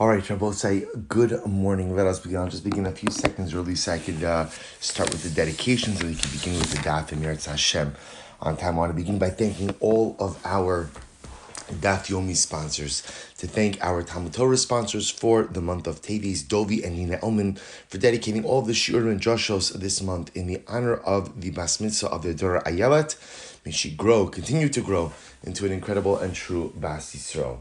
All right, Shabbos, say good morning. Let us begin. I'll just begin a few seconds early so I could start with the dedication so we can begin with the Daf Yomi Hashem on time. I want to begin by thanking all of our Daf Yomi sponsors, to thank our Talmud Torah sponsors for the month of Teves, Dovi and Nina Elman, for dedicating all of the Shiurim and Joshos this month in the honor of the Bas Mitzvah of the Dora Ayelet. May she continue to grow into an incredible and true Bas Yisrael.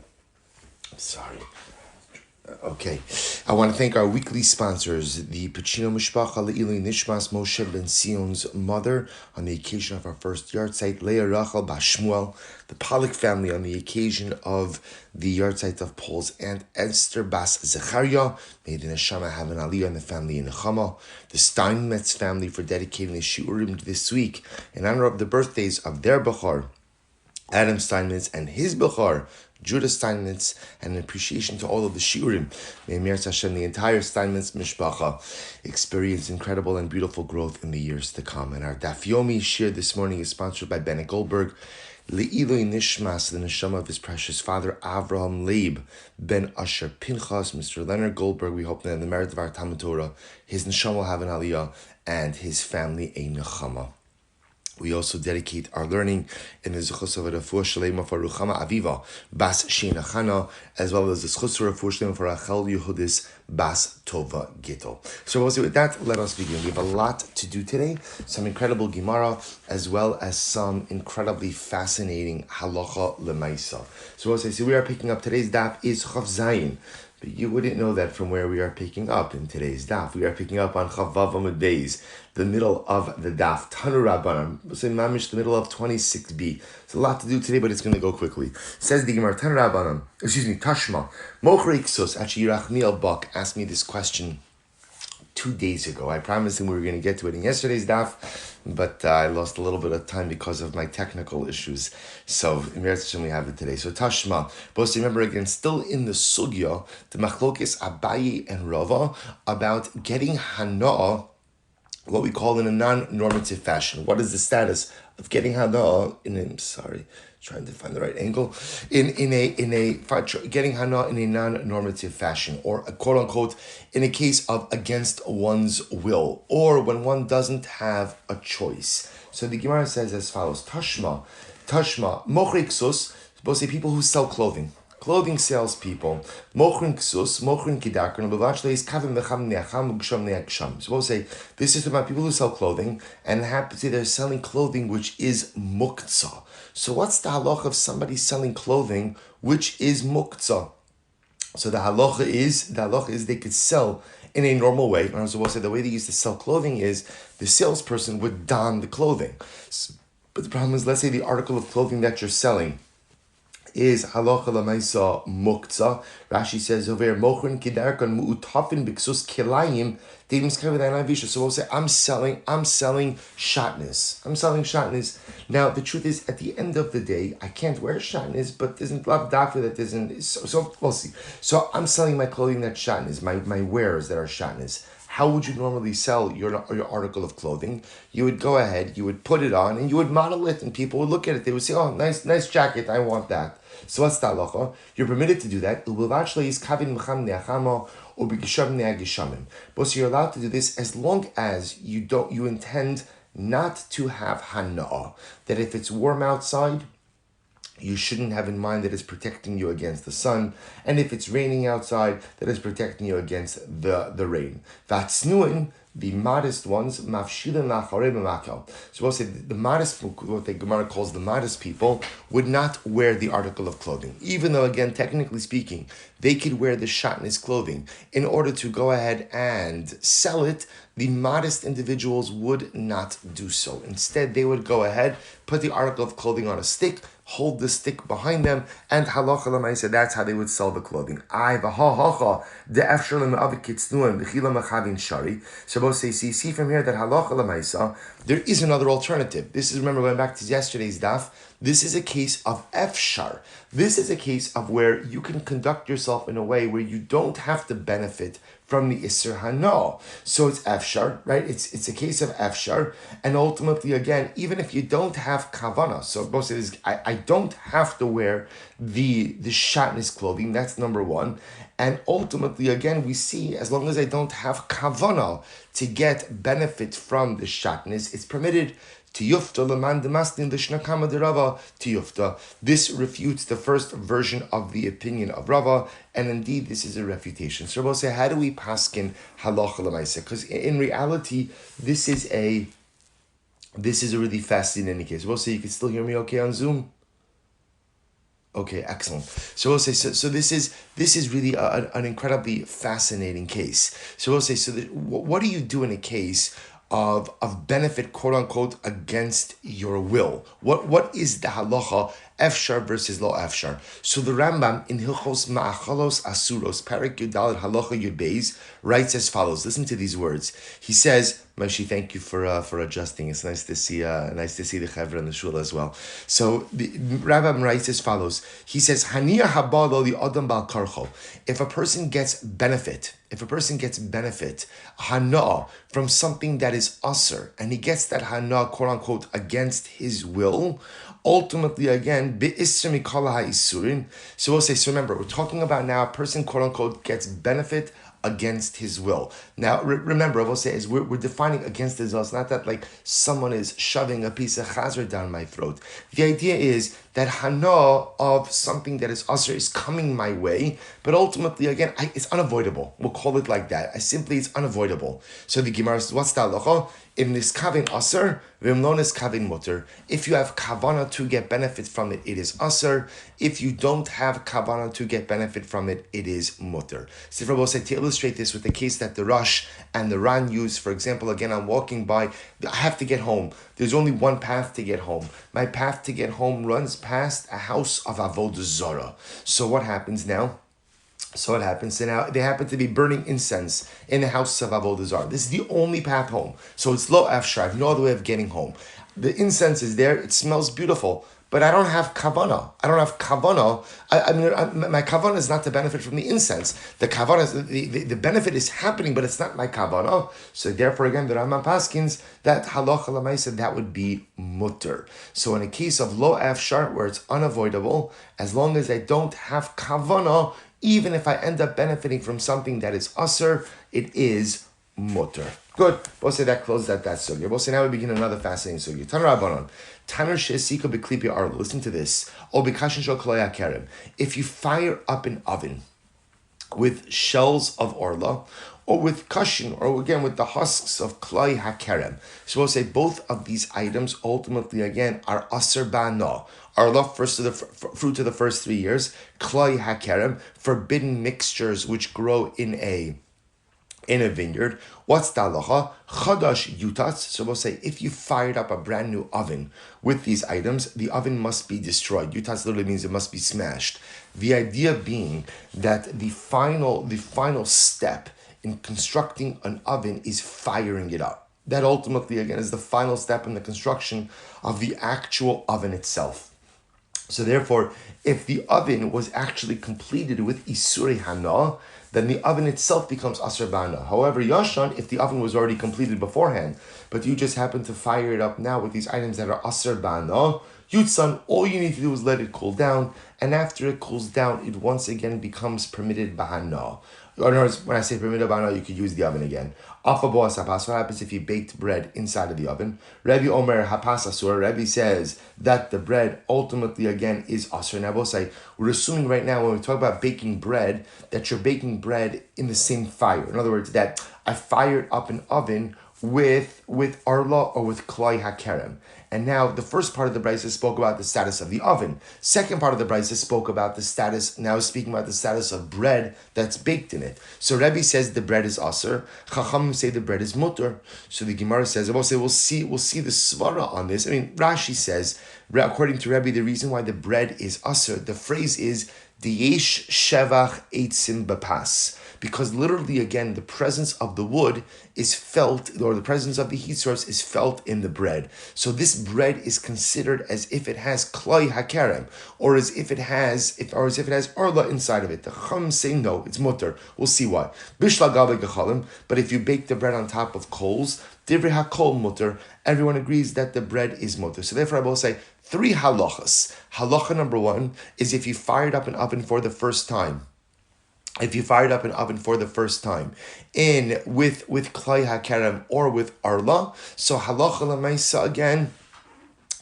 Okay, I want to thank our weekly sponsors, the Pacino Mishpacha Le'ilui Nishmas Moshe Ben Sion's mother on the occasion of our first yahrzeit, Leah Rachel Bas Shmuel, the Pollock family on the occasion of the yahrzeit of Paul's aunt Esther Bas Zechariah, may the Neshama have an aliyah in the family in Nechama, the Steinmetz family for dedicating the Shiurim this week in honor of the birthdays of their Bechar, Adam Steinmetz, and his Bechar, Judah Steinmetz, and an appreciation to all of the Shiurim. May Mir Hashem, the entire Steinmetz Mishpacha, experience incredible and beautiful growth in the years to come. And our Daf Yomi share this morning is sponsored by Bennett Goldberg. Le'iloi Nishmas, the neshama of his precious father, Avraham Leib, Ben Asher Pinchas, Mr. Leonard Goldberg. We hope that in the merit of our Talmud Torah, his neshama will have an aliyah and his family a nechama. We also dedicate our learning in the Zechus of Refuah Shalema for Ruchama Aviva Bas Sheina Chana, as well as the Zechus of Refuah Shalema for Rachel Yehudis Bas Tova Gittel. So with that, let us begin. We have a lot to do today, some incredible Gemara, as well as some incredibly fascinating Halacha Lemaisa. So we are picking up today's daf is Chav Zayin. But you wouldn't know that from where we are picking up in today's daf. We are picking up on Chavav Amud Beis, the middle of the daf. Tanu Rabbanan, say Mamish, the middle of 26b. It's a lot to do today, but it's going to go quickly. Says the Gemara, Tanu Rabbanan, Tashma, Mochre Iksos. Actually, Yerachmiel Bach asked me this question 2 days ago. I promised him we were going to get to it in yesterday's daf, but I lost a little bit of time because of my technical issues. So, in Meretz Hashem, we have it today. So, Tashma, but remember again, still in the sugya, the machlokes Abayi and Rava, about getting hana'ah, what we call in a non-normative fashion. What is the status of getting hana'ah trying to find the right angle, getting hana in a non-normative fashion, or a quote unquote in a case of against one's will, or when one doesn't have a choice. So the Gemara says as follows: Tashma, mochri ksus, supposed to say people who sell clothing salespeople. Mochrin ksus, mochrin kidakron, bevachle is kavim v'cham neacham ugsham neachsham. Supposed to say this is about people who sell clothing, and happen to say they're selling clothing which is muktzah. So what's the halacha of somebody selling clothing which is muktzah? So the halacha is they could sell in a normal way. I'm supposed to say the way they used to sell clothing is the salesperson would don the clothing. But the problem is, let's say the article of clothing that you're selling is halacha lamaisa muktzah. Rashi says over here, mochrin kidarkan mu'utafin b'ksus kilayim. So we'll say, I'm selling shatnez. Now, the truth is, at the end of the day, I can't wear shatnez, but there's a lot of doctor that isn't. So we'll see. So I'm selling my clothing that's shatnez, my wares that are shatnez. How would you normally sell your article of clothing? You would go ahead, you would put it on, and you would model it, and people would look at it. They would say, oh, nice jacket, I want that. So what's the halacha? You're permitted to do that. But you're allowed to do this as long as you intend not to have hana'ah. That if it's warm outside, you shouldn't have in mind that it's protecting you against the sun, and if it's raining outside, that is protecting you against the rain. Vatznuin, the modest ones, mafshilin lacharei b'makel. So we'll say the modest, what the Gemara calls the modest people, would not wear the article of clothing, even though, again, technically speaking, they could wear the shatnez clothing. In order to go ahead and sell it, the modest individuals would not do so. Instead, they would go ahead, put the article of clothing on a stick, hold the stick behind them, and halacha l'maisa, that's how they would sell the clothing. So both say, you see from here that halacha l'maisa, there is another alternative. This is, remember, going back to yesterday's daf, This is a case of efshar. This is a case of where you can conduct yourself in a way where you don't have to benefit from the Isser Hana. So it's efshar, right? It's a case of efshar. And ultimately, again, even if you don't have kavana, so both is I don't have to wear the shatnez clothing, that's number one. And ultimately, again, we see as long as I don't have kavana to get benefit from the shatnez, it's permitted to yufta leman demastin l'shnakama derava to yufta. This refutes the first version of the opinion of Rava, and indeed this is a refutation. So Rabbi say, how do we paskin halacha l'maisa? Because in reality, this is a really fascinating case. Rabbi say, you can still hear me okay on Zoom? Okay, excellent. So we'll say so. This is really an incredibly fascinating case. So we'll say what do you do in a case of benefit, quote unquote, against your will? What is the halacha efshar versus lo efshar? So the Rambam in Hilchos Ma'achalos Asuros Parak Yudalad Halacha Yud Beis writes as follows. Listen to these words. He says, Moshe, thank you for adjusting. It's nice to see the Chevra and the Shul as well. So the Rambam writes as follows. He says, Haniya habalo li adam bal karcho. If a person gets benefit, hana, from something that is aser, and he gets that hana, quote unquote, against his will, ultimately, again, be'isr mikala ha'isurin. So we'll say, so remember, we're talking about now a person, quote unquote, gets benefit against his will. Now, remember, I will say, is we're defining against his will. It's not that like someone is shoving a piece of chazar down my throat. The idea is that hana of something that is asr is coming my way, but ultimately, again, it's unavoidable. We'll call it like that. It's unavoidable. So the Gemara says, what's the halacha? In this kavin asr, v'imlonis kavin mutter. If you have kavana to get benefit from it, it is asr. If you don't have kavana to get benefit from it, it is mutter. So Rabbi said to illustrate this with the case that the Rosh and the Ran use, for example, again, I'm walking by, I have to get home. There's only one path to get home. My path to get home runs past a house of avodah zarah. So what happens now? So now they happen to be burning incense in the house of avodah zarah. This is the only path home. So it's lo afshar. I have no other way of getting home. The incense is there. It smells beautiful. But I don't have kavana. My kavana is not to benefit from the incense. The kavana, the benefit is happening, but it's not my kavana. So therefore, again, the Rambam paskins that halacha l'maisa, that would be mutter. So in a case of lo afshar, where it's unavoidable, as long as I don't have kavana, even if I end up benefiting from something that is aser, it is mutter. Good. We'll say that closes that sugya. We'll say now we begin another fascinating sugya. Taner Rabbanon. Taner she'esika b'klipi arlo. Listen to this. O b'kashin shel klei hakerem. If you fire up an oven with shells of orla, or with kashin, or again with the husks of klei hakerem. So we'll say both of these items ultimately again are aser ba'na. Arla, fruit of the first 3 years. Klei hakerem, forbidden mixtures which grow in a vineyard. What's the halacha? Chadash yutatz. So we'll say if you fired up a brand new oven with these items, the oven must be destroyed. Yutatz literally means it must be smashed. The idea being that the final step in constructing an oven is firing it up. That ultimately, again, is the final step in the construction of the actual oven itself. So therefore, if the oven was actually completed with Isuri Hana, then the oven itself becomes Asr Bana. However, Yashan, if the oven was already completed beforehand, but you just happen to fire it up now with these items that are Asr Bana, Yutsan, all you need to do is let it cool down, and after it cools down, it once again becomes permitted Bahana. In other words, when I say permitted Bahana, you could use the oven again. What happens if you baked bread inside of the oven? Rabbi Omer Hapas Asur. Rabbi says that the bread ultimately again is Asur. Now we'll say, we're assuming right now when we talk about baking bread, that you're baking bread in the same fire. In other words, that I fired up an oven with arla or with klai hakerem. And now the first part of the brisa spoke about the status of the oven. Second part of the brisa spoke about the status, now speaking about the status of bread that's baked in it. So Rebbe says the bread is aser. Chachamim say the bread is mutter. So the Gemara says, we'll see the svara on this. I mean, Rashi says, according to Rebbe, the reason why the bread is aser, the phrase is Diyesh shevach eitzim bepas. Because literally, again, the presence of the wood is felt, or the presence of the heat source is felt in the bread. So this bread is considered as if it has klai hakerem, or as if it has arla inside of it. The chum say no, it's mutter. We'll see why. Bishla gabe gechalim. But if you bake the bread on top of coals, divrei hakol mutter. Everyone agrees that the bread is mutter. So therefore, I will say 3 halachas. Halacha number 1 is if you fired up an oven for the first time. If you fired up an oven for the first time with klai hakerem or with arla, so halacha l'maisa again,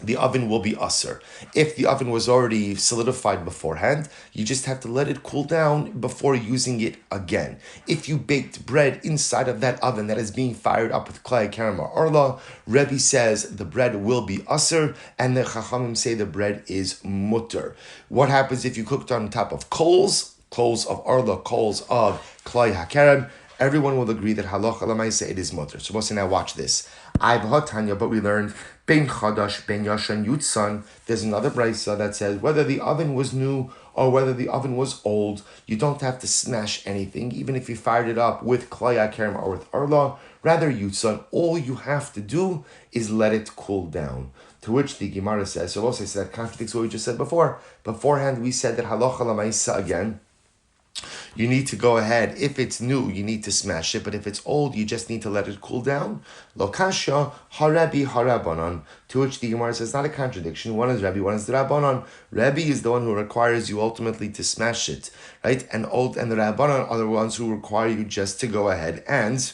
the oven will be aser. If the oven was already solidified beforehand, you just have to let it cool down before using it again. If you baked bread inside of that oven that is being fired up with klai hakerem or arla, Rebbe says the bread will be aser, and the chachamim say the bread is mutter. What happens if you cooked on top of coals of arla, coals of klai hakerem? Everyone will agree that halacha l'maisa it is mutter. So now watch this. I've hatanya, but we learned ben chadash ben yashan yutzan. There's another brisa that says whether the oven was new or whether the oven was old, you don't have to smash anything, even if you fired it up with klai hakerem or with arla. Rather yutzan, all you have to do is let it cool down. To which the Gemara says, so also that contradicts what we just said before. Beforehand, we said that halacha l'maisa again, you need to go ahead. If it's new, you need to smash it. But if it's old, you just need to let it cool down. Lo kasha harabi harabanan. To which the Gemara says, not a contradiction. One is Rabbi, one is the Rabbanan. Rabbi is the one who requires you ultimately to smash it, right? And the Rabbanan are the ones who require you just to go ahead and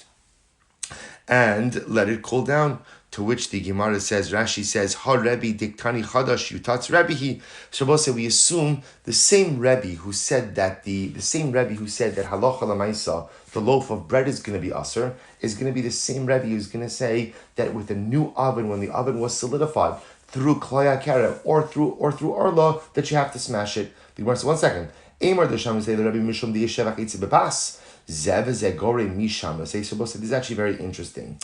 let it cool down. To which the Gemara says, Rashi says, Ha Rebbe diktani chadash yutatz Rebbehi. So we assume the same Rebbe who said that halacha l'maisa, the loaf of bread is going to be aser, is going to be the same Rebbe who's going to say that with a new oven, when the oven was solidified through klai hakerem or through arla, that you have to smash it. The Gemara says, 1 second. Amar desham say the Rebbe mishum diyeshevach eitzi bepas zev zegore misham. Say so. This is actually very interesting.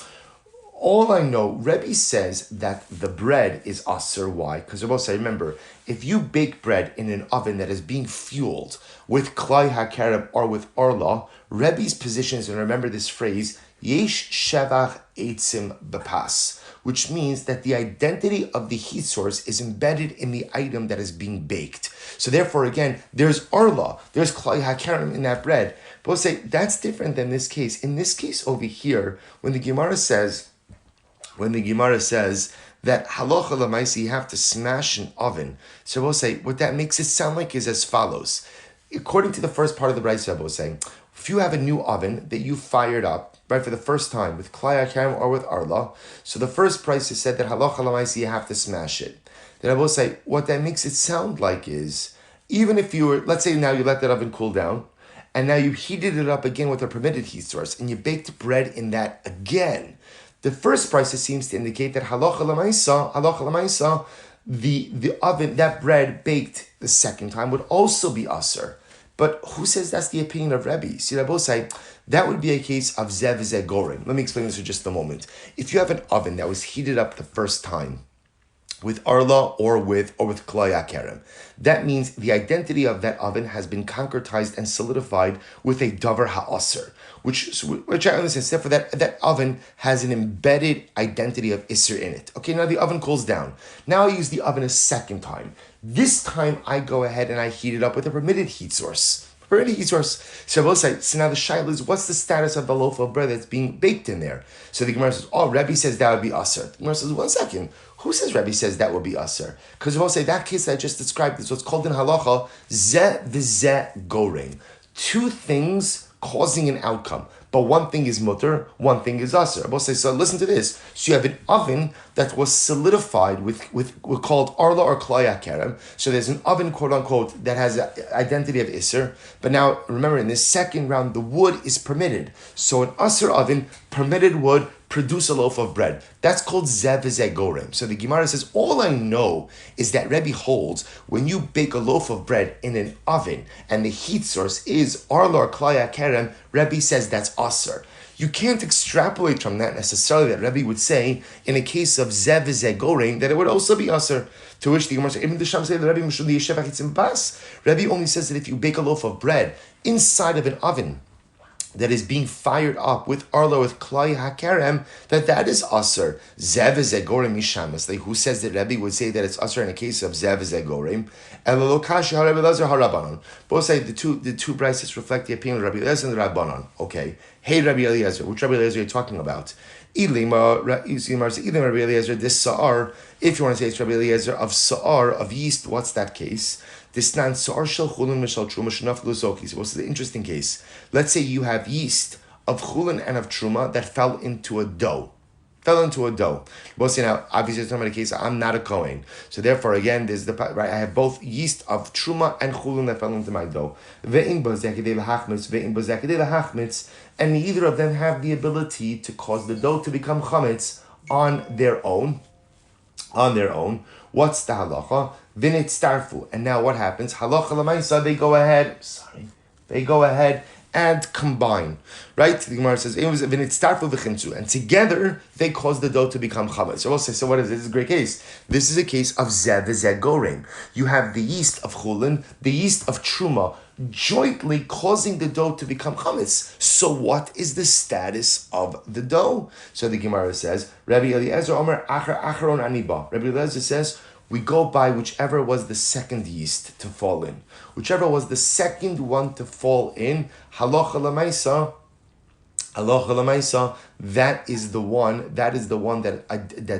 All I know, Rebbe says that the bread is aser. Why? Because Rebbe say, remember, if you bake bread in an oven that is being fueled with klai hakerem or with arla, Rebbe's position is, and remember this phrase, yesh shevach eitzim bepas, which means that the identity of the heat source is embedded in the item that is being baked. So therefore, again, there's arla, there's klai hakerem in that bread. But we'll say that's different than this case. In this case over here, when the Gemara says that halacha l'maisa you have to smash an oven, so we'll say what that makes it sound like is as follows. According to the first part of the brayso, we're saying if you have a new oven that you fired up right for the first time with klai hakerem or with arla, so the first price is said that halacha l'maisa you have to smash it. Then I will say what that makes it sound like is even if you were, let's say now you let that oven cool down, and now you heated it up again with a permitted heat source, and you baked bread in that again. The first price seems to indicate that halacha l'maisa, the oven, that bread baked the second time would also be aser. But who says that's the opinion of Rebbe? See, Rebbe say that would be a case of zev zegorim. Let me explain this for just a moment. If you have an oven that was heated up the first time with arla or with klai hakerem, that means the identity of that oven has been concretized and solidified with a davar ha'aser, which I understand. Except for that oven has an embedded identity of isser in it. Okay, now the oven cools down. Now I use the oven a second time. This time I go ahead and I heat it up with a permitted heat source. So now the shaila is, what's the status of the loaf of bread that's being baked in there? So the Gemara says, Rebbe says that would be aser. The Gemara says, 1 second. Who says Rebbe says that would be aser? Because we'll say that case I just described is what's called in halacha zeh v'zeh goring. Two things causing an outcome. But one thing is mutter, one thing is aser. We'll say, so listen to this. So you have an oven that was solidified with called arla or klai hakerem. So there's an oven, quote unquote, that has an identity of isser. But now, remember, in this second round, the wood is permitted. So an aser oven, permitted wood, produce a loaf of bread. That's called zev zegorim. So the Gemara says, all I know is that Rebbe holds when you bake a loaf of bread in an oven and the heat source is arla or klai hakerem, Rebbe says that's aser. You can't extrapolate from that necessarily that Rebbe would say in a case of zev zegorein that it would also be aser. To which the Gemara says, even the Sham say the Rebbe Mishum Yeshev Achitzim Bas. Rebbe only says that if you bake a loaf of bread inside of an oven that is being fired up with arlo, with klai hakerem, that is aser. Zev zegorim mishamas. Like who says that Rebbe would say that it's aser in a case of zev zegorim? Elolokashi haRebbe Elazar harabanon. Both say the two brises reflect the opinion of Rabbi Elazar and the Rabbanon. Okay. Hey Rabbi Eliezer, which Rabbi Eliezer are you talking about? Ilima Rabbi Eliezer, this Sa'ar, if you want to say it's Rabbi Eliezer of Sa'ar, of yeast, what's that case? This nan Sa'ar shel chulin mishal truma shenaf luzoki. So what's the interesting case? Let's say you have yeast of chulin and of truma that fell into a dough. We'll see now, obviously, it's not a case, I'm not a Kohen. So therefore, again, there's I have both yeast of truma and chulin that fell into my dough. And neither of them have the ability to cause the dough to become chametz on their own. What's the halacha? Vinit starfu. And now what happens? Halacha l'maisa, they go ahead and combine, right? The Gemara says, and together they cause the dough to become chametz. So we'll say, so what is this? This is a great case. This is a case of zev zegoring. You have the yeast of chulin, the yeast of truma, jointly causing the dough to become chametz. So what is the status of the dough? So the Gemara says, Rabbi Eliezer Omer acharon aniba. Rabbi Eliezer says, we go by whichever was the second yeast to fall in. Whichever was the second one to fall in, halacha l'maisa, that is the one that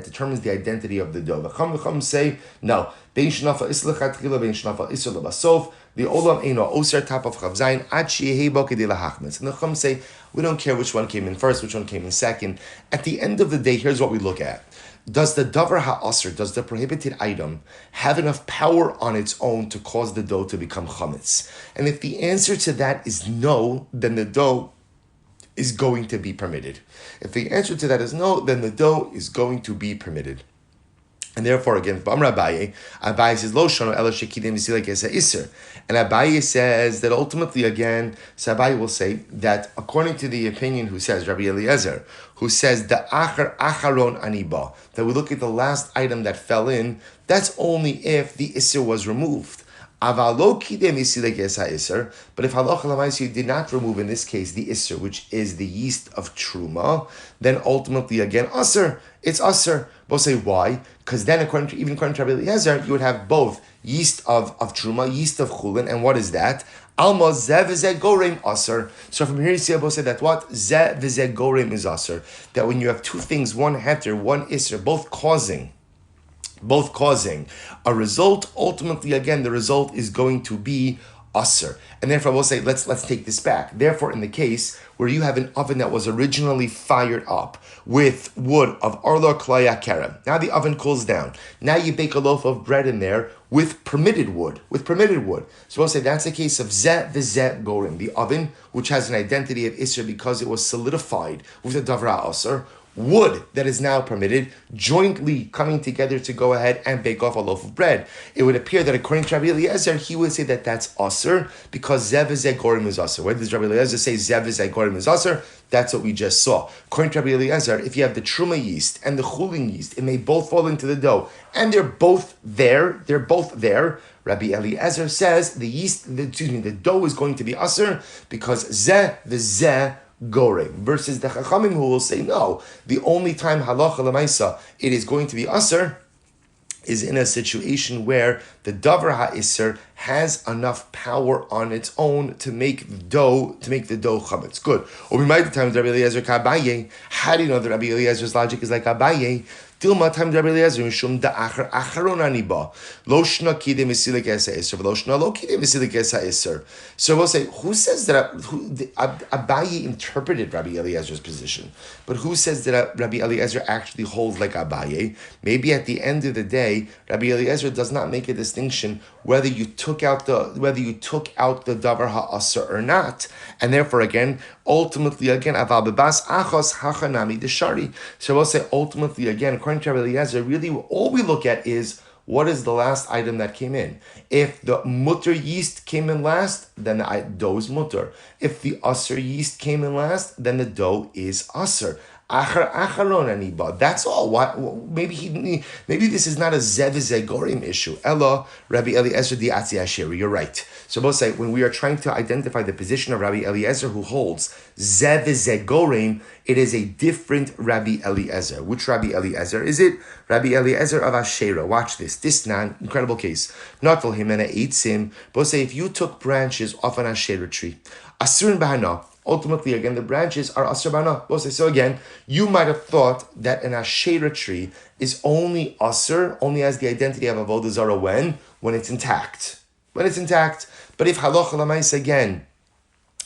determines the identity of the dough. The Chum say, no, bein shnafa isla chatchila, bein shnafa isla lebasof, the olam eino oser tap of chavzayin, ad sheyehei bo kedei lahachmetz. And the Chum say, we don't care which one came in first, which one came in second. At the end of the day, here's what we look at. Does the davar ha'aser, does the prohibited item, have enough power on its own to cause the dough to become chametz? And if the answer to that is no, then the dough is going to be permitted. If the answer to that is no, then the dough is going to be permitted. And therefore, again, Abaye says, Lo shono ela shekidim v'silek esa iser. And Abaye says that ultimately, again, so Abaye will say that according to the opinion who says, Rabbi Eliezer, who says the acharon aniba, that we look at the last item that fell in, that's only if the iser was removed. But if halacha l'maisa you did not remove in this case the iser, which is the yeast of truma, then ultimately again aser. It's aser. Both say why? Because then according to Rabbi Eliezer, you would have both yeast of truma, yeast of chulin, and what is that? Alma zev zegorim aser. So from here you see both say that what zev zegorim is aser. That when you have two things, one heter, one iser, both causing a result, ultimately, again, the result is going to be aser. And therefore, we'll say, let's take this back. Therefore, in the case where you have an oven that was originally fired up with wood of arlo klaya kerem, now the oven cools down. Now you bake a loaf of bread in there with permitted wood. So we'll say that's a case of zeh v'zeh gorim, the oven, which has an identity of isser because it was solidified with a davra aser, wood that is now permitted, jointly coming together to go ahead and bake off a loaf of bread. It would appear that according to Rabbi Eliezer, he would say that that's aser because zev v'zeh gorim is aser. Where does Rabbi Eliezer say zev v'zeh gorim is aser? That's what we just saw. According to Rabbi Eliezer, if you have the truma yeast and the chulin yeast, it may both fall into the dough, and they're both there. Rabbi Eliezer says the dough is going to be aser because zeh v'zeh gorim, versus the Chachamim who will say no. The only time halacha l'maisa it is going to be aser is in a situation where the davar ha'isser has enough power on its own to make the dough chametz. Good. Or we might times Rabbi Eliezer k'Abaye. How do you know that Rabbi Eliezer's logic is like Abaye? Dilma time Rabbi Eliezer mishum da acharon aniba lo shna kidem isilik esa iser lo shna lo kidem isilik esa iser. So we'll say, who says that Abaye interpreted Rabbi Eliezer's position, but who says that Rabbi Eliezer actually holds like Abaye? Maybe at the end of the day, Rabbi Eliezer does not make a distinction whether you took out the davar ha'aser or not, and therefore again, ultimately again, aval bebas achos hachanami deshari. So we'll say ultimately again, according to Rabbi Eliezer, really all we look at is what is the last item that came in? If the mutter yeast came in last, then the dough is mutter. If the usher yeast came in last, then the dough is usher. That's all. Maybe this is not a zev zegorim issue. Ella Rabbi Eliezer di Atzi Asheri. You're right. So both say when we are trying to identify the position of Rabbi Eliezer who holds zev zegorim, it is a different Rabbi Eliezer. Which Rabbi Eliezer is it? Rabbi Eliezer of Ashera. Watch this. This incredible case. Not for him and eitzim. Both say if you took branches off an Ashera tree, Asurin Bahana. Ultimately, again, the branches are asr bana. So again, you might have thought that an Asherah tree is only asr, only has the identity of avodah zarah when it's intact. When it's intact. But if halacha l'maisa again,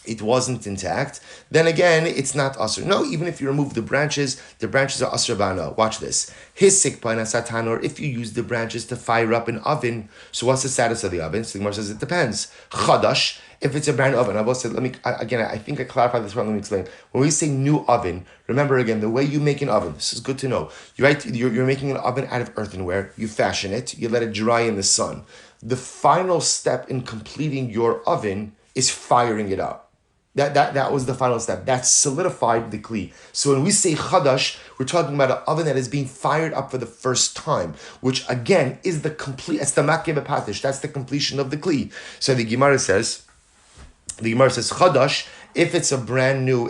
it wasn't intact, then again, it's not asr. No, even if you remove the branches are asr bana. Watch this. Hisik bana satan, or if you use the branches to fire up an oven, so what's the status of the oven? So the Gemara says it depends. Chadash, if it's a brand new oven. I will say, I think I clarified this one, let me explain. When we say new oven, remember again, the way you make an oven, this is good to know. You're making an oven out of earthenware, you fashion it, you let it dry in the sun. The final step in completing your oven is firing it up. That was the final step. That solidified the kli. So when we say chadash, we're talking about an oven that is being fired up for the first time, which again is the complete. It's the makeh b'patish. That's the completion of the kli. So the Gemara says chadash. If it's a brand new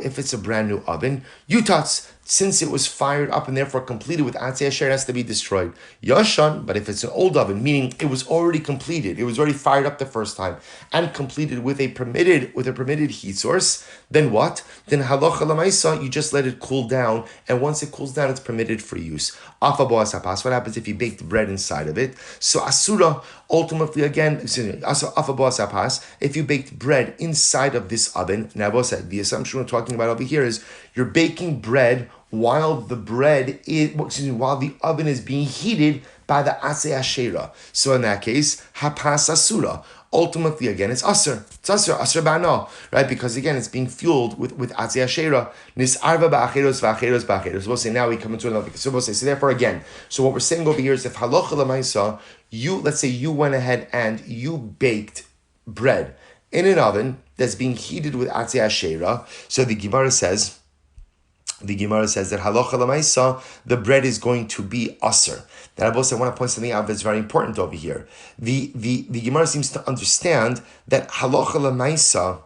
oven, yutatz, since it was fired up and therefore completed with atzei asher, it has to be destroyed. Yashan, but if it's an old oven, meaning it was already completed, it was already fired up the first time and completed with a permitted heat source, then what? Then halacha l'maisa, you just let it cool down, and once it cools down, it's permitted for use. Afa bo asapas, what happens if you baked bread inside of it? So asura, ultimately again, afa bo asapas, if you baked bread inside of this oven, now the assumption we're talking about over here is you're baking bread while the oven is being heated by the atzei ashera. So in that case, hapas asura. Ultimately, again, it's aser. It's aser ba'ana, right? Because again, it's being fueled with atzei ashera. Nisarva ba'acheros v'acheros ba'acheros. So we'll say now we come into another. So we'll say, so therefore again, so what we're saying over here is if halacha l'maisa, let's say you went ahead and you baked bread in an oven that's being heated with atzei ashera. So the Gemara says that halacha l'maisa, the bread is going to be aser. Now, I want to point something out that's very important over here. The Gemara seems to understand that halacha l'maisa,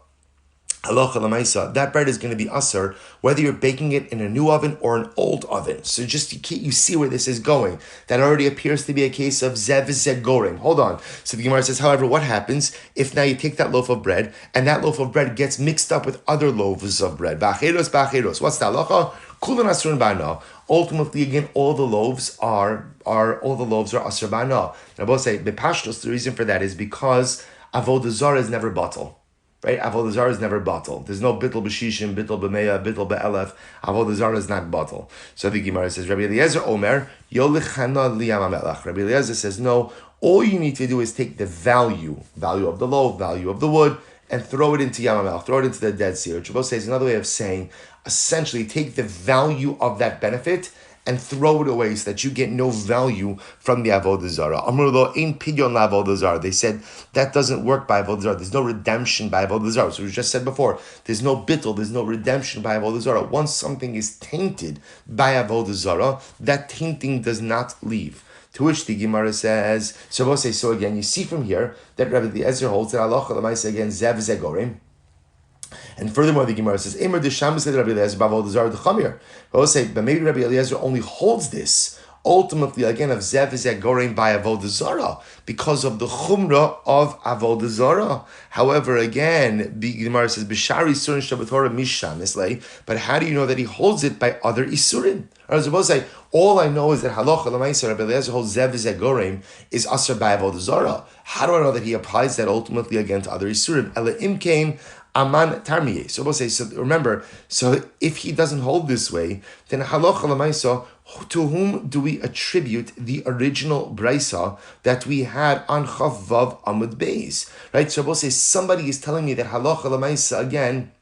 that bread is going to be aser whether you're baking it in a new oven or an old oven. So just you see where this is going. That already appears to be a case of zev zegorim. Hold on. So the Gemara says, however, what happens if now you take that loaf of bread and that loaf of bread gets mixed up with other loaves of bread? Ba'acheros. What's the halacha? Kulan asrun ba'ana. Ultimately, again, all the loaves are asr ba'ana. And I will say, b'pashtos, the reason for that is because avodah zarah is never batal. Right? Avodah zarah is never batal. There's no bittul b'shishim, bittul b'meya, bittul b'elef. Avodah zarah is not batal. So the Gemara says, Rabbi Eliezer Omer, yolichana liyam hamelach. Rabbi Eliezer says, no, all you need to do is take the value of the loaf, value of the wood, and throw it into Yam HaMelech, throw it into the Dead Sea. Which says another way of saying, essentially take the value of that benefit and throw it away so that you get no value from the Avodah Zarah. Amru lo ein pidyon la'avodah zarah. They said that doesn't work by Avodah Zarah. There's no redemption by Avodah Zarah. So we just said before, there's no bittul, there's no redemption by Avodah Zarah. Once something is tainted by Avodah Zarah, that tainting does not leave. To which the Gemara says, so again, you see from here that Rabbi Eliezer holds that halacha l'maisa again zev zegorim. And furthermore, the Gemara says, Emer d'sham said Rabbi Eliezer b'avodah zarah d'chamir. But we'll say, but maybe Rabbi Eliezer only holds this ultimately again of zev zegorim by avodah zarah because of the chumrah of avodah zarah. However, again, the Gemara says, b'shari isurin shabbatorah misham islay. But how do you know that he holds it by other isurin? I was supposed to say, all I know is that halacha l'maisa Rabbi Eliezer holds zev zegorim is asr by avodah zarah. How do I know that he applies that ultimately again to other isurim? Ela imkein aman tarmiye. So we'll say, so remember, so if he doesn't hold this way, then halacha l'maisa, to whom do we attribute the original brisa that we had on Chav Vav Amud Beis? Right? So we'll say somebody is telling me that halacha l'maisa again,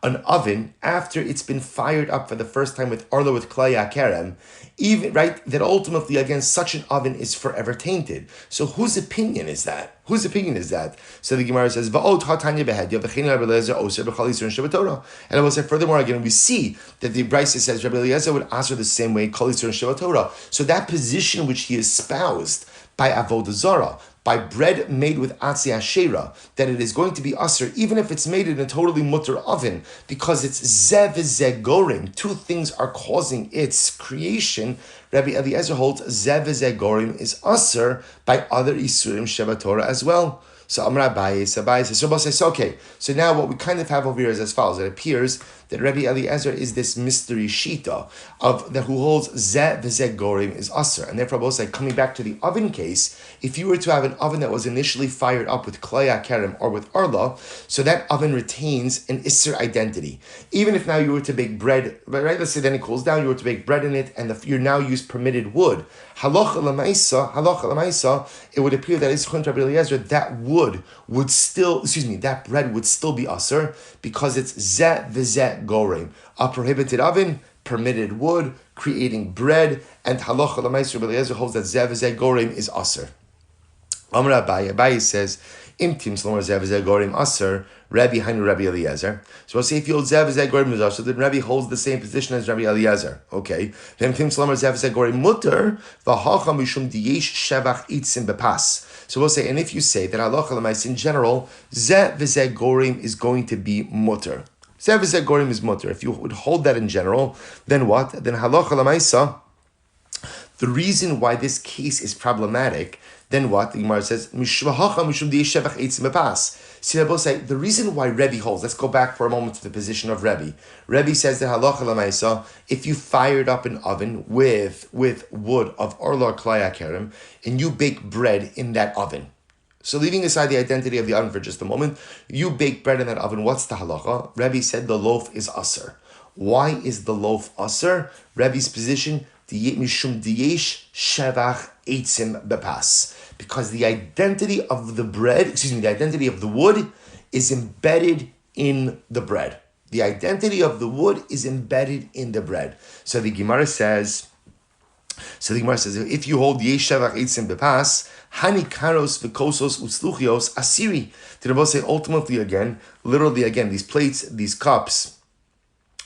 an oven after it's been fired up for the first time with arlo with klaya kerem, even right, that ultimately again such an oven is forever tainted. So whose opinion is that? Whose opinion is that? So the Gemara says, "Va'od hatanya behedya v'chein Rabbi Eliezer oser b'chal yisur and Shabbat Torah." And I will say furthermore again, we see that the Brisa says Rabbi Eliezer would answer the same way, kol yisur and Shabbat Torah. So that position which he espoused by avodah zarah, by bread made with atzi asherah, that it is going to be aser, even if it's made in a totally mutter oven, because it's zev zegorim. Two things are causing its creation. Rabbi Eliezer holds zev zegorim is aser by other isurim Shabbat Torah as well. So Amar Abaye says, okay, so now what we kind of have over here is as follows. It appears that Rabbi Eliezer is this mystery shita of the who holds zeh v'zeh gorim is aser, and therefore both say, coming back to the oven case, if you were to have an oven that was initially fired up with klaya kerem or with arla, so that oven retains an isser identity. Even if now you were to bake bread, right? Let's say then it cools down, you were to bake bread in it, and you now use permitted wood. Halacha l'maisa, it would appear that is Rabbi Eliezer, that that bread would still be aser because it's zeh v'zeh gorim, a prohibited oven, permitted wood, creating bread, and halacha l'maisa Rabbi Eliezer holds that zeh v'zeh gorim is aser. Amar Abaye says, Imtim Slomar Zev Zeh Gorim Aser, Rabbi Hainu Rabbi Eliezer. So we'll say if you hold Zev Zeh Gorim Aser, then Rabbi holds the same position as Rabbi Eliezer. Okay. Then Imtim Slomar Zev Zeh Gorim Mutter, V'hacha Mishum Diyesh Shevach Itzim Bepas. So we'll say, and if you say that halacha l'mais in general, Zev Zeh Gorim is going to be mutter. Zev Zeh Gorim is mutter. If you would hold that in general, then what? Then halacha l'maisa, the reason why this case is problematic, then what? The Gemara says, See, both say, the reason why Rebbe holds, let's go back for a moment to the position of Rebbe. Rebbe says that halacha l'maisa, if you fired up an oven with wood of orla klaya kerem, and you bake bread in that oven. So leaving aside the identity of the oven for just a moment, you bake bread in that oven, what's the halacha? Rebbe said the loaf is aser. Why is the loaf aser? Rebbe's position, mishum diyesh shevach eitzim bepas. Because the identity of the bread, the identity of the wood is embedded in the bread. The identity of the wood is embedded in the bread. So the Gemara says, if you hold yesh shevach eitzim bepas, hani karos v'kosos utzluchios asiri. Did I say ultimately again, literally again, these plates, these cups,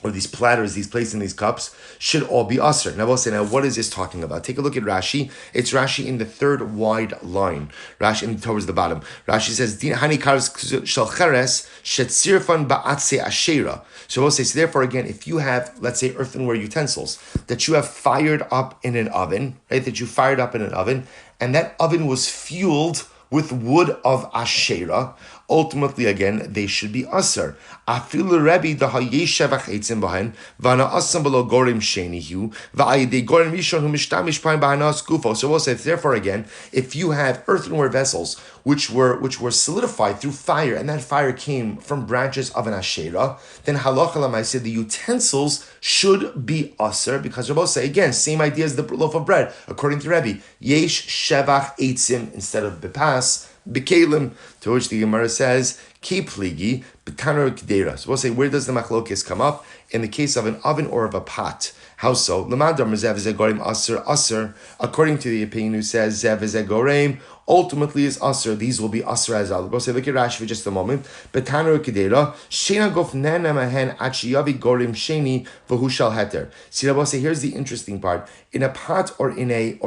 or these platters, these plates and these cups, should all be aser. Now we'll say, now what is this talking about? Take a look at Rashi. It's Rashi in the third wide line. Rashi towards the bottom. Rashi says, Hani karos shel cheres shetzirfan ba'atse ashera. So we'll say, so therefore again, if you have, let's say, earthenware utensils that you have fired up in an oven, right? That you fired up in an oven, and that oven was fueled with wood of Asherah, ultimately again, they should be aser. Afilu Rebbe the hayeshevach eitzim bahen v'ana asam below gorim shenihu v'ayidei gorim rishon hu mishtamish paim b'hanas gufo. So we'll say, therefore again, if you have earthenware vessels which were solidified through fire, and that fire came from branches of an Asherah, then halacha l'maaseh the utensils should be aser, because we'll say again, same idea as the loaf of bread, according to Rebbe, yesh shevach eitzim instead of bepas. Bekalim, to which the Gemara says, Ki pligi, b'tanar k'dera. So we'll say, where does the machlokes come up? In the case of an oven or of a pot. How so? L'madar zev zegorim aser. According to the opinion who says zev zegorim, ultimately is aser. These will be aser as well. We'll say, look at Rashi for just a moment. B'tanar k'dera, shena gof nena mahen achiyavi gorim sheni v'hu shal heter. See, we'll say, here's the interesting part. In a pot or in an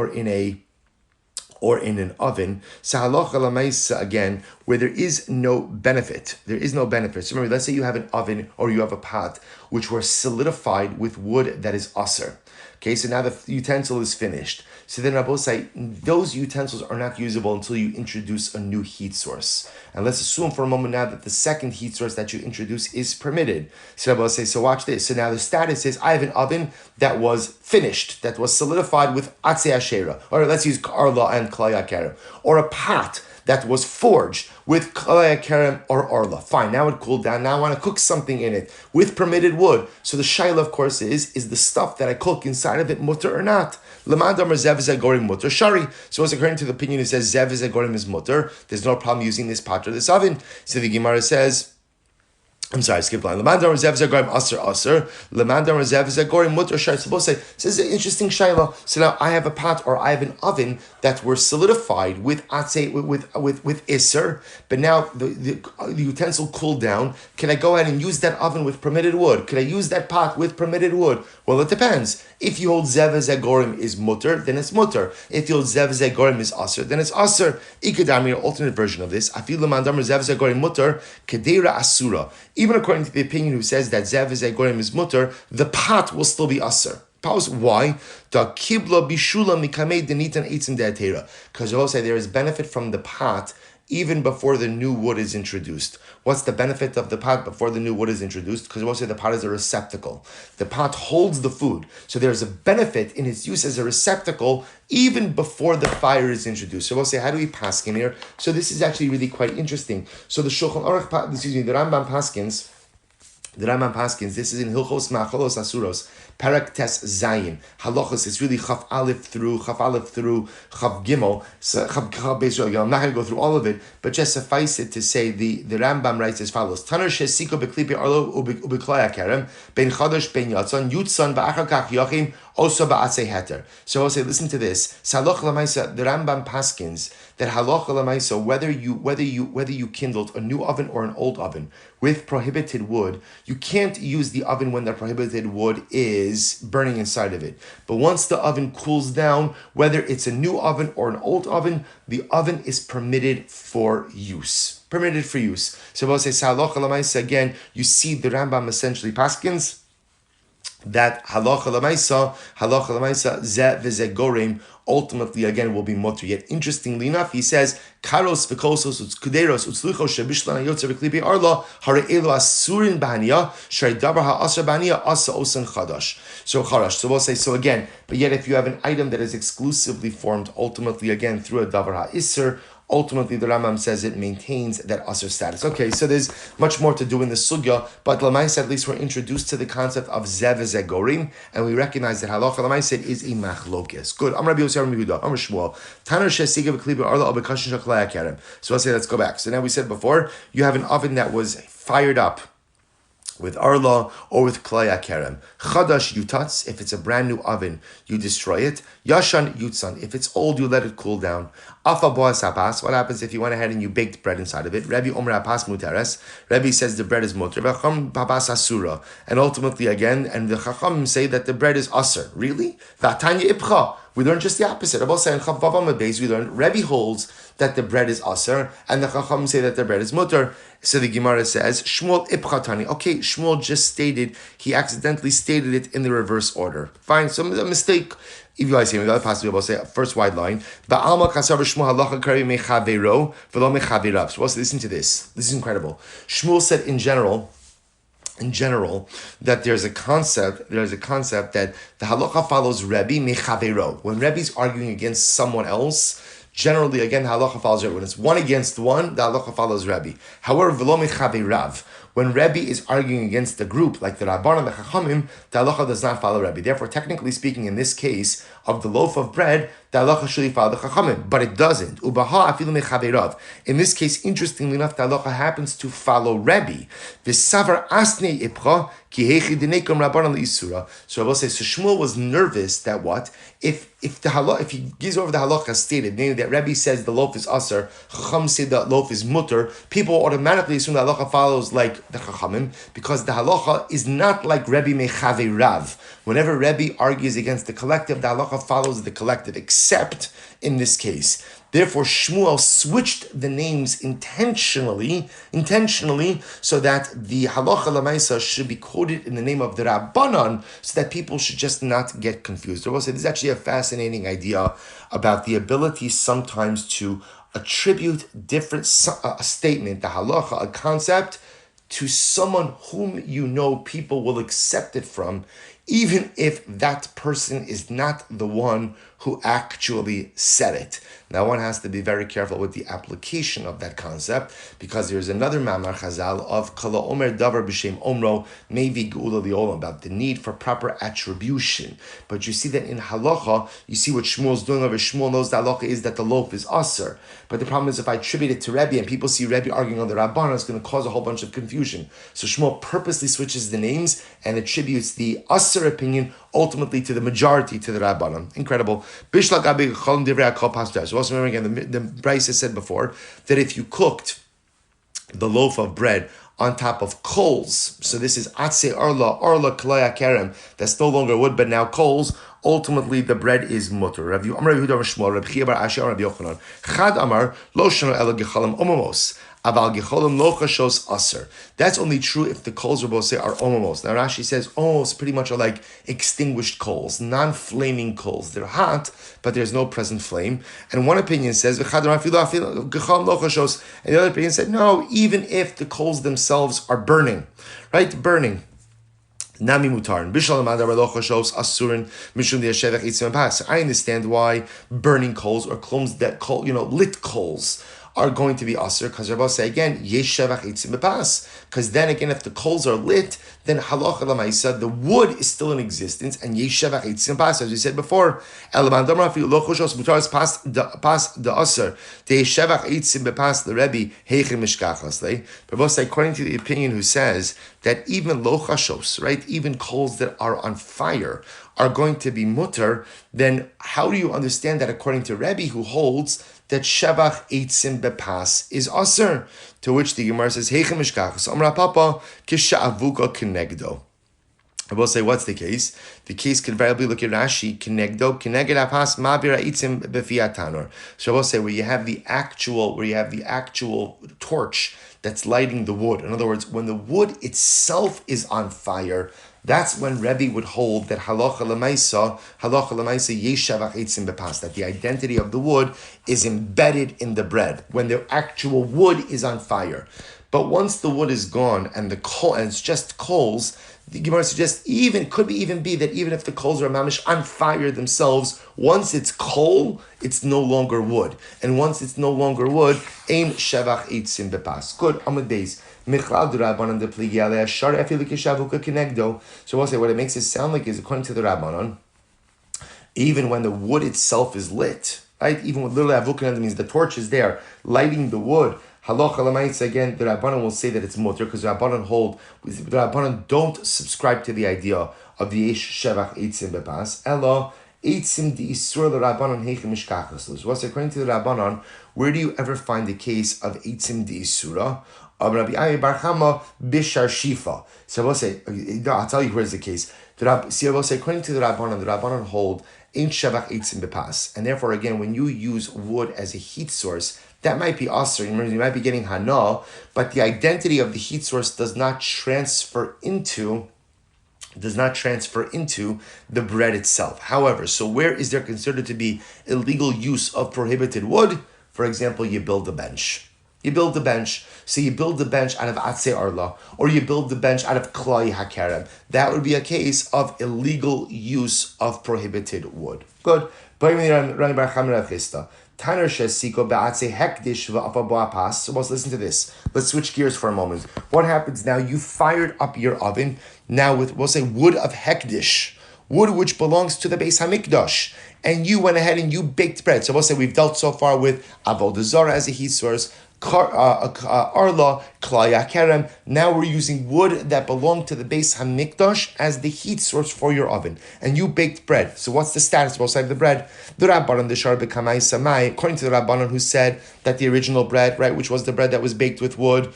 oven, sahalocha l'maisa again, where there is no benefit. So remember, let's say you have an oven or you have a pot which were solidified with wood that is aser. Okay, so now the utensil is finished. So then Rabbi say those utensils are not usable until you introduce a new heat source. And let's assume for a moment now that the second heat source that you introduce is permitted. So Rabbi say, so watch this. So now the status is, I have an oven that was finished, that was solidified with atzei asherah, or let's use arla and klaya kerem, or a pot that was forged with klaya kerem or arla. Fine, now it cooled down. Now I want to cook something in it with permitted wood. So the shaila, of course, is the stuff that I cook inside of it mutter or not? L'madam zev zegorim mutter shari. So as according to the opinion, it says zev zegorim is mutter. There's no problem using this pot or this oven. So the Gemara says, I'm sorry, I skipped line. Lemandar Rezev Zagorim Aser Aser. Lemandar Rezev Zagorim Mutter Shai. So both say, this is an interesting shayla. So now I have a pot or I have an oven that were solidified with atze with iser, but now the utensil cooled down. Can I go ahead and use that oven with permitted wood? Can I use that pot with permitted wood? Well, it depends. If you hold Zev Zagorim is mutter, then it's mutter. If you hold Zev Zagorim is aser, then it's aser. Ikadami, an alternate version of this. Afil Lemandar Rezev Zagorim Mutter Kedera Asura. Even according to the opinion who says that Zev Zagorim is mutter, the pot will still be aser. Pause. Why? Because I will say there is benefit from the pot even before the new wood is introduced. What's the benefit of the pot before the new wood is introduced? Because I will say the pot is a receptacle. The pot holds the food. So there's a benefit in its use as a receptacle even before the fire is introduced. So we'll say, how do we paskin here? So this is actually really quite interesting. So the Shulchan Aruch, the Rambam paskins, this is in Hilchos Ma'acholos Asuros, Parak Tes Zayin, Halachos. It's really Chaf Aleph through Chaf Gimel. So basically, I'm not going to go through all of it, but just suffice it to say the Rambam writes as follows: Taner Shesiko Beklipi Arlo Ubeklaya Kerem Ben Chadosh Ben Yatzon Yutzon Ba'achakach Yachim Oso Ba'asei Heter. So I'll say, listen to this. Salach Lamaisa, the Rambam paskins that halacha lamaisa, whether you kindled a new oven or an old oven with prohibited wood, you can't use the oven when the prohibited wood is burning inside of it. But once the oven cools down, whether it's a new oven or an old oven, the oven is permitted for use. So we'll say halacha lamaisa again. You see the Rambam essentially paskins that halacha lamaisa ze v'ze ultimately again will be mutter. Yet interestingly enough, he says karos v'kosos utzkuderos utzluchos shebishlan hayotzer v'klipi arla hare'elu asurin b'haniya shari davar ha'asar b'haniya asa osan chadash. So chadash. So we'll say so again. But yet, if you have an item that is exclusively formed, ultimately again through a davar ha'isr, ultimately, the Rambam says it maintains that asr status. Okay, so there's much more to do in the sugya, but Lamaisa, at least we're introduced to the concept of zev zegorim, and we recognize that halacha Lamaisa is a machlokes. Good. Amar Rabbi Yosef Amar Yehuda Amar Shmuel Taner shesiga v'kliba arla abekashin shachlaya kerem. So I'll say, let's go back. So now we said before, you have an oven that was fired up with arla or with klaya kerem. Chadash yutatz, if it's a brand new oven, you destroy it. Yashan yutzan, if it's old, you let it cool down. Afa boas apas, what happens if you went ahead and you baked bread inside of it? Rabbi Omer apas muteres. Rabbi says the bread is muter. V'cham papas asura. And ultimately again, and the chachamim say that the bread is aser. Really? V'atanya ipcha. We learn just the opposite. Rabbi saying we learn Rabbi holds that the bread is aser, and the chachamim say that the bread is muter. So the Gemara says, Shmuel ipchatani. Okay, Shmuel just stated, he accidentally stated it in the reverse order. Fine, so a mistake. If you guys see me, the other passage will say, first wide line, Ba'alma kasav Shmuel halacha kari mechavero v'lo mechavirav. So also listen to this. This is incredible. Shmuel said in general, that there's a concept that the halacha follows Rebbe mechavero. When Rebbe's arguing against someone else, generally, again, the halacha follows Rebbe. When it's one against one, the halacha follows Rebbe. However, v'lo mechavirav, when Rebbe is arguing against the group, like the Rabban and the Chachamim, the halacha does not follow Rebbe. Therefore, technically speaking, in this case of the loaf of bread, the halacha should follow the Chachamim, but it doesn't. Ubaha afilu mechavirav. In this case, interestingly enough, the halacha happens to follow Rebbe. V'savar asnei ipcha ki hechi dinekom Rabban l'isura. So I will say, so Shmuel was nervous that what? If he gives over the halacha stated, namely that Rebbe says the loaf is aser, Chacham say the loaf is mutter, people automatically assume the halacha follows like the Chachamim, because the halacha is not like Rebbe mechavei rav. Whenever Rebbe argues against the collective, the halacha follows the collective, except in this case. Therefore, Shmuel switched the names intentionally, so that the halacha lamaisa should be quoted in the name of the Rabbanan, so that people should just not get confused. I will say this is actually a fascinating idea about the ability sometimes to attribute a statement, the halacha, a concept, to someone whom you know people will accept it from, even if that person is not the one who actually said it. Now one has to be very careful with the application of that concept, because there's another Mamar Chazal of Kala Omer Davar B'Shem Omro Mevi Geula Liolam, about the need for proper attribution. But you see that in halacha, you see what Shmuel's doing over. Shmuel knows the halacha is that the loaf is aser. But the problem is, if I attribute it to Rebbe and people see Rebbe arguing on the Rabbanan, it's going to cause a whole bunch of confusion. So Shmuel purposely switches the names and attributes the aser opinion ultimately to the majority, to the Rabbanan. Incredible. So also remember again, the Bryce has said before that if you cooked the loaf of bread on top of coals, so this is Atse Arla Kalaya Kerem, that's no longer wood but now coals, ultimately the bread is mutter. Rav Yehuda Shmuel, Rav Chia bar Ashi, Rav Yochanan, Chad Amar Lo Shano Ela Gechalim Omamos. That's only true if the coals we're both say are omamos. Now Rashi says omamos pretty much are like extinguished coals, non-flaming coals. They're hot, but there's no present flame. And one opinion says, and the other opinion said, no, even if the coals themselves are burning, right? Burning. Nami mutarin. I understand why burning coals or coals that lit coals are going to be aser, because Rabbi say again, yesh shevach eitzim bepas. Because then again, if the coals are lit, then halacha lamaisa, the wood is still in existence, and yesh shevach eitzim bepas, as we said before. Elaman damar afilu lo choshos mutaris pas the aser de shevach eitzim bepas the Rebbe heichim mishkachas. Rabbi say, according to the opinion who says that even lo chashos, right, even coals that are on fire are going to be mutter, then how do you understand that according to Rebbe, who holds that shevach eitzim bepas is aser? To which the Gemara says, Heichem mishkachas amra papa kisha'avuka kenegdo. I will say, what's the case? The case could variably look at Rashi, kenegdo, keneged apas mabira eitzim befiatanor. So I will say, where you have the actual torch that's lighting the wood. In other words, when the wood itself is on fire, that's when Rebbe would hold that halacha l'maisa yesh shevach eitzim bepas, that the identity of the wood is embedded in the bread when the actual wood is on fire. But once the wood is gone and it's just coals, the Gemara suggests could even be that even if the coals are mamish on fire themselves, once it's coal, it's no longer wood, and once it's no longer wood, ein shevach eitzim bepas. Good. Amud Beis. So we'll say what it makes it sound like is, according to the Rabbanon, even when the wood itself is lit, right? Even with little avukan means the torch is there, lighting the wood. Halacha l'maitz, again, the Rabbanon will say that it's mutter, because the Rabbanon don't subscribe to the idea of the yesh shevach eitzim bepas. Elo eitzim di isur l'Rabbanon heichem mishkachas. So according to the Rabbanon, where do you ever find the case of eitzim di isura? Rabbi Ami Bar Chama Bishar Shifa. So I will say, I'll tell you where's the case. I will say, according to the Rabbanon hold ain't shevach eitzim bepas, and therefore again, when you use wood as a heat source, that might be aser. You might be getting hana, but the identity of the heat source does not transfer into the bread itself. However, so where is there considered to be illegal use of prohibited wood? For example, you build a bench. You build the bench. So you build the bench out of Atse Arla, or you build the bench out of Klai HaKerem. That would be a case of illegal use of prohibited wood. Good. So let's listen to this. Let's switch gears for a moment. What happens now? You fired up your oven now with, we'll say, wood of hekdish, wood which belongs to the Beis Hamikdash, and you went ahead and you baked bread. So we'll say we've dealt so far with avodah zarah as a heat source, Arla, Klaya Kerem. Now we're using wood that belonged to the Beis Hamikdash as the heat source for your oven. And you baked bread. So what's the status of the bread? The Rabbanan, the Shar B'Kamai Samai, according to the Rabbanan who said that the original bread, right, which was the bread that was baked with wood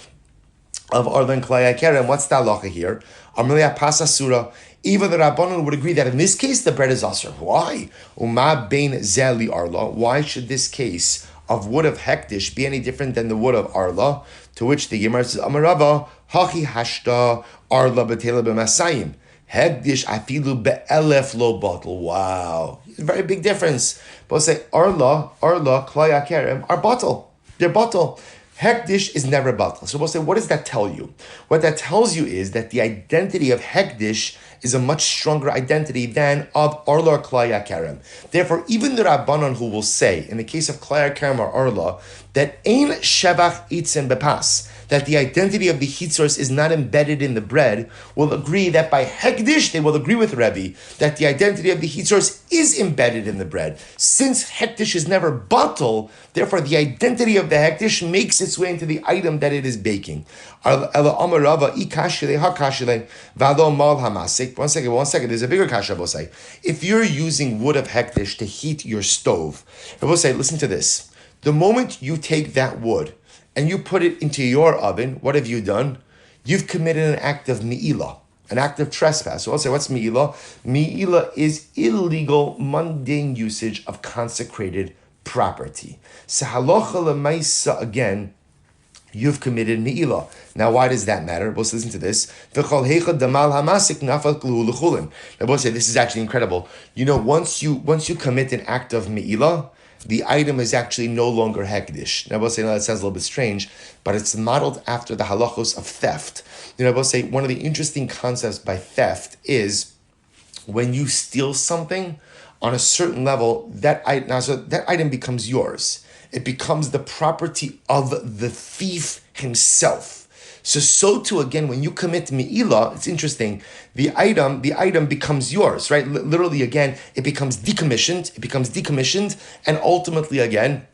of Arla and Klaya Kerem, what's the halacha here? Amelia Pasasura. Even the Rabbanan would agree that in this case the bread is aser. Why? Uma bein zeli Arla. Why should this case of wood of hekdish be any different than the wood of Arla? To which the Gemara says, Amarava, Hachi Hashta, Arla Betela B'Masayim. Hekdish afilu be'elef lo bottle. Wow. Very big difference. But say, Arla, Klaya Kerem, are bottle. They're bottle. Hekdish is never bottle. So we'll say, what does that tell you? What that tells you is that the identity of hekdish is a much stronger identity than of Arla or Klaya Kerem. Therefore, even the Rabbanon who will say, in the case of Klaya Kerem or Arla, that Ein Shevach Itzim Bepas, that the identity of the heat source is not embedded in the bread, will agree that by Hekdish, they will agree with Rebbe, that the identity of the heat source is embedded in the bread. Since Hekdish is never bottle, therefore the identity of the Hekdish makes its way into the item that it is baking. One second, there's a bigger kasha, Bosai. If you're using wood of Hekdish to heat your stove, Bosai, listen to this. The moment you take that wood and you put it into your oven, what have you done? You've committed an act of mi'ilah, an act of trespass. So I'll say, what's mi'ilah? Mi'ilah is illegal, mundane usage of consecrated property. So halacha l'maisa, again, you've committed mi'ilah. Now, why does that matter? We'll listen to this. Now, we'll say this is actually incredible. You know, once you commit an act of mi'ilah, the item is actually no longer hekdish. Now, we'll say, no, that sounds a little bit strange, but it's modeled after the halachos of theft. You know, we'll say one of the interesting concepts by theft is when you steal something on a certain level, that item becomes yours. It becomes the property of the thief himself. So too, again, when you commit mi'ilah, it's interesting, the item becomes yours, right? Literally, again, it becomes decommissioned, and ultimately, again,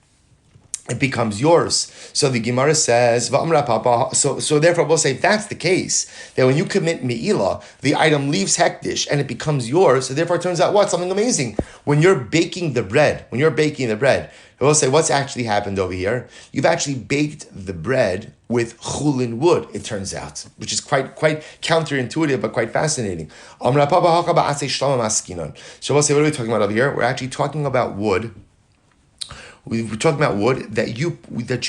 it becomes yours. So the Gemara says, so therefore we'll say, if that's the case, that when you commit mi'ilah, the item leaves hekdish and it becomes yours, so therefore it turns out what? Something amazing. When you're baking the bread, we'll say, what's actually happened over here? You've actually baked the bread with chulin wood, it turns out, which is quite counterintuitive, but quite fascinating. So we'll say, what are we talking about over here? We're actually talking about wood. We're talking about wood that you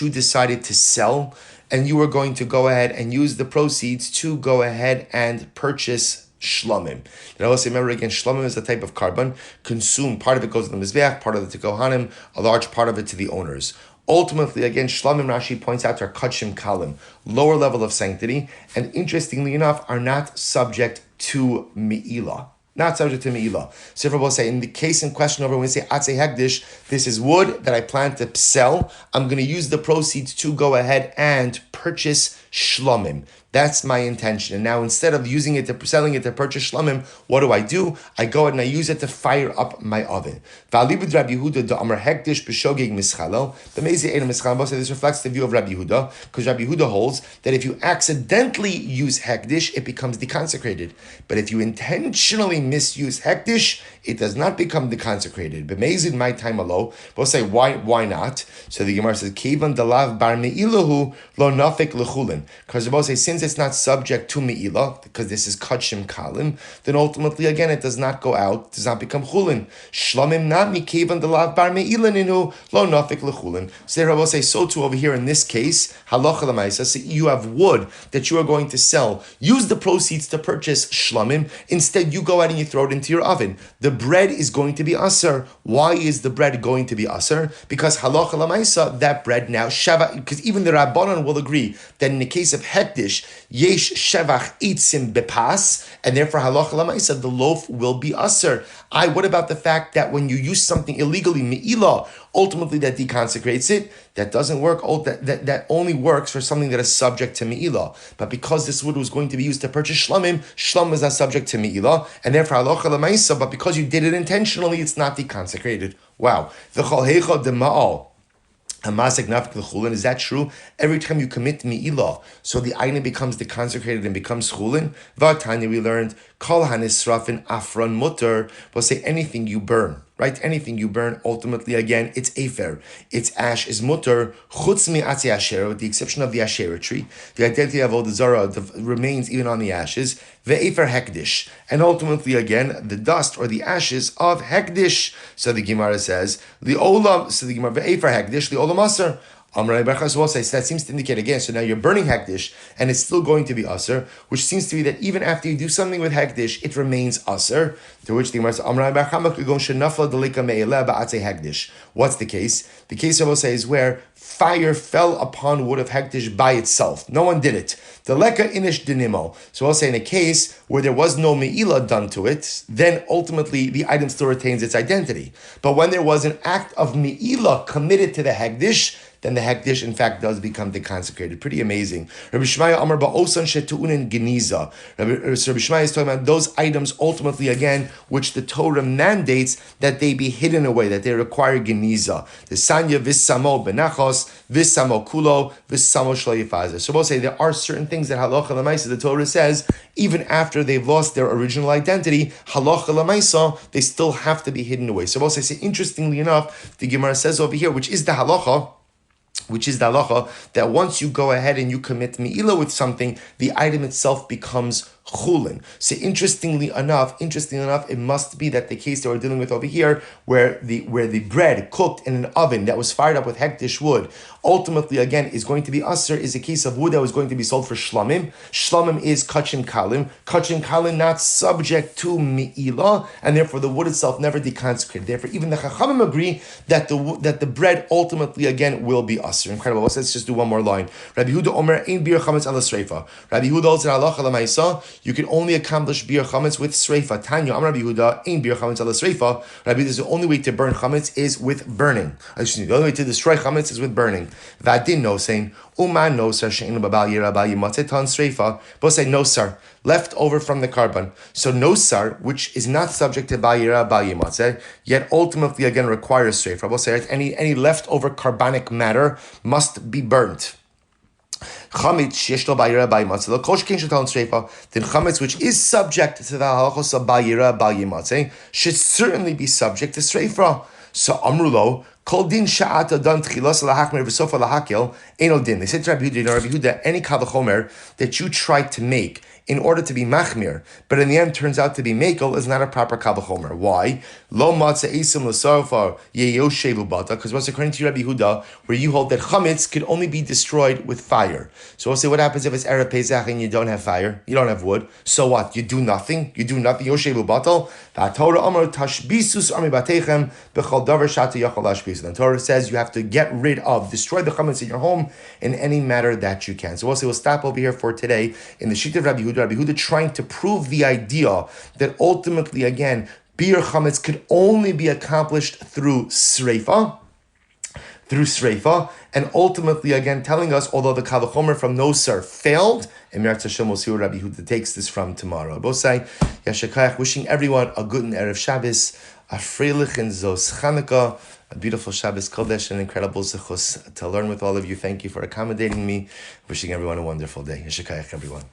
decided to sell, and you were going to go ahead and use the proceeds to go ahead and purchase shlamim. And I also remember again, shlamim is a type of carbon consumed. Part of it goes to the mizbeach, part of it to kohanim, a large part of it to the owners. Ultimately, again, shlamim, Rashi points out, are kachim kalim, lower level of sanctity, and interestingly enough, are not subject to mi'ilah. Not subject to me'ilah. So we'll say, in the case in question over, when we say atzei hekdish, this is wood that I plan to sell. I'm going to use the proceeds to go ahead and purchase shlamim. That's my intention. And now instead of selling it to purchase shlamim, what do? I go ahead and I use it to fire up my oven. This reflects the view of Rabbi Yehuda, because Rabbi Yehuda holds that if you accidentally use hekdish, it becomes deconsecrated. But if you intentionally misuse hekdish, it does not become deconsecrated. B'meizid my time alone. We'll say, why not? So the Gemara says, Kevan dalav bar me'ilahu lo nafik lechulin. Because we'll say, since it's not subject to me'ilah, because this is kachim kalim, then ultimately, again, it does not go out, does not become chulin. Shlamim not mi kevan dalav bar me'ilah ninu lo nafik lechulin. So there I will say, so too over here in this case, halacha l'maisa, so you have wood that you are going to sell. Use the proceeds to purchase shlamim. Instead, you go out and you throw it into your oven. The bread is going to be aser. Why is the bread going to be aser? Because halacha l'maisa, that bread now shava. Because even the Rabbanon will agree that in the case of hekdish, yesh shevach itzim bepas, and therefore halacha l'maisa, the loaf will be aser. What about the fact that when you use something illegally, me'ilah, ultimately that deconsecrates it? That doesn't work. That only works for something that is subject to me'ilah. But because this wood was going to be used to purchase shlamim is not subject to me'ilah, and therefore halacha l'maisa, but because you did it intentionally, it's not deconsecrated. Wow. V'chol heicha dema'al. Is that true? Every time you commit mi'ilah, so the item becomes deconsecrated and becomes chulin. V'atanya, we learned, kol hanisrafin afron mutter. We'll say anything you burn, right? Anything you burn, ultimately, again, it's afer. Its ash is mutter, chutz mi atzei asherah, with the exception of the asherah tree. The identity of Avodah Zarah remains even on the ashes. Ve'efer hekdish. And ultimately, again, the dust or the ashes of hekdish. So the Gemara says, the Gemara, ve'efer hekdish, the olam aser. Amrei Barcha, so that seems to indicate again, so now you're burning Hekdesh, and it's still going to be Aser, which seems to be that even after you do something with Hekdesh, it remains Aser, to which the Gemara says, Amrei Barcha, Shenafla Delika Me'eleh Ba'atze Hekdesh. What's the case? The case, I will say, is where fire fell upon wood of Hekdesh by itself. No one did it. The leka inish dinimo. So I'll say in a case where there was no me'ila done to it, then ultimately the item still retains its identity. But when there was an act of me'ila committed to the Hekdesh, then the Hekdesh, in fact, does become deconsecrated. Pretty amazing. Rabbi Shmaya Amar Ba'osan Shetu'unin Geniza. Rabbi Shmaya is talking about those items, ultimately, again, which the Torah mandates that they be hidden away, that they require Geniza. The Sanya Vissamo Benachos, Vissamo Kulo, Vissamo Shloifazer. So we'll say there are certain things that Halacha L'maisa, the Torah says, even after they've lost their original identity, Halacha L'maisa, they still have to be hidden away. So we'll say, interestingly enough, the Gemara says over here, which is the Halacha, that once you go ahead and you commit mi'ila with something, the item itself becomes chulin. So interestingly enough, it must be that the case that we're dealing with over here, where the bread cooked in an oven that was fired up with hekdesh wood, ultimately again is going to be aser, is a case of wood that was going to be sold for shlamim. Shlamim is kachin kalim, not subject to mi'ila, and therefore the wood itself never deconsecrated. Therefore, even the chachamim agree that the bread ultimately again will be aser. Incredible. Let's just do one more line. Rabbi Yehuda Omer ein bir chametz ala sreifa. Rabbi Yehuda holds that halacha l'maisa, you can only accomplish bir chametz with sreifa. Tanya Amar Rabbi Yehuda ein bir chametz ala sreifa. Rabbi Yehuda is the only way to burn chametz is with burning. The only way to destroy chametz is with burning. Vadin no saying uman no sir she'enu babal yira bal yimatzeh tan sreifa. Both say no sir, left over from the carbon. So no sir, which is not subject to bal yira bal yimatzeh, yet ultimately again requires sreifa. Both say any leftover carbonic matter must be burnt. Chametz then chametz, which is subject to the halachos of bal yira bal yimatzeh, should certainly be subject to sreifa. So amrulo kol din sha'ata dan tchilas lahakmer v'sofa lahakil eno din. They said to Rabbi Yehuda, any kavachomer that you try to make in order to be machmir, but in the end turns out to be mekel, is not a proper kavachomer. Why? Lo matzah esim l'sarfa yeyoshevu bata, because what's according to Rabbi Yehuda, where you hold that chametz could only be destroyed with fire. So we'll say, what happens if it's Erev Pesach and you don't have fire, you don't have wood? So what? You do nothing. Yoshevu batal. The Torah amar tashbisus armi batechem b'chol davar shata yachol lashbis. The Torah says you have to get rid of, destroy the chametz in your home in any matter that you can. So we'll say, we'll stop over here for today in the sheet of Rabbi Yehuda trying to prove the idea that ultimately, again, bir chametz could only be accomplished through sreifa, and ultimately, again, telling us, although the kavachomer from Nosar failed, and Meretz Hashem, we'll see where Rabbi Yehuda takes this from tomorrow. Bosai, Yashakayach, wishing everyone a good and Erev Shabbos, a freilich and Zos Chanukah, a beautiful Shabbos Kodesh, and incredible zechus to learn with all of you. Thank you for accommodating me. Wishing everyone a wonderful day. Yashakayach, everyone.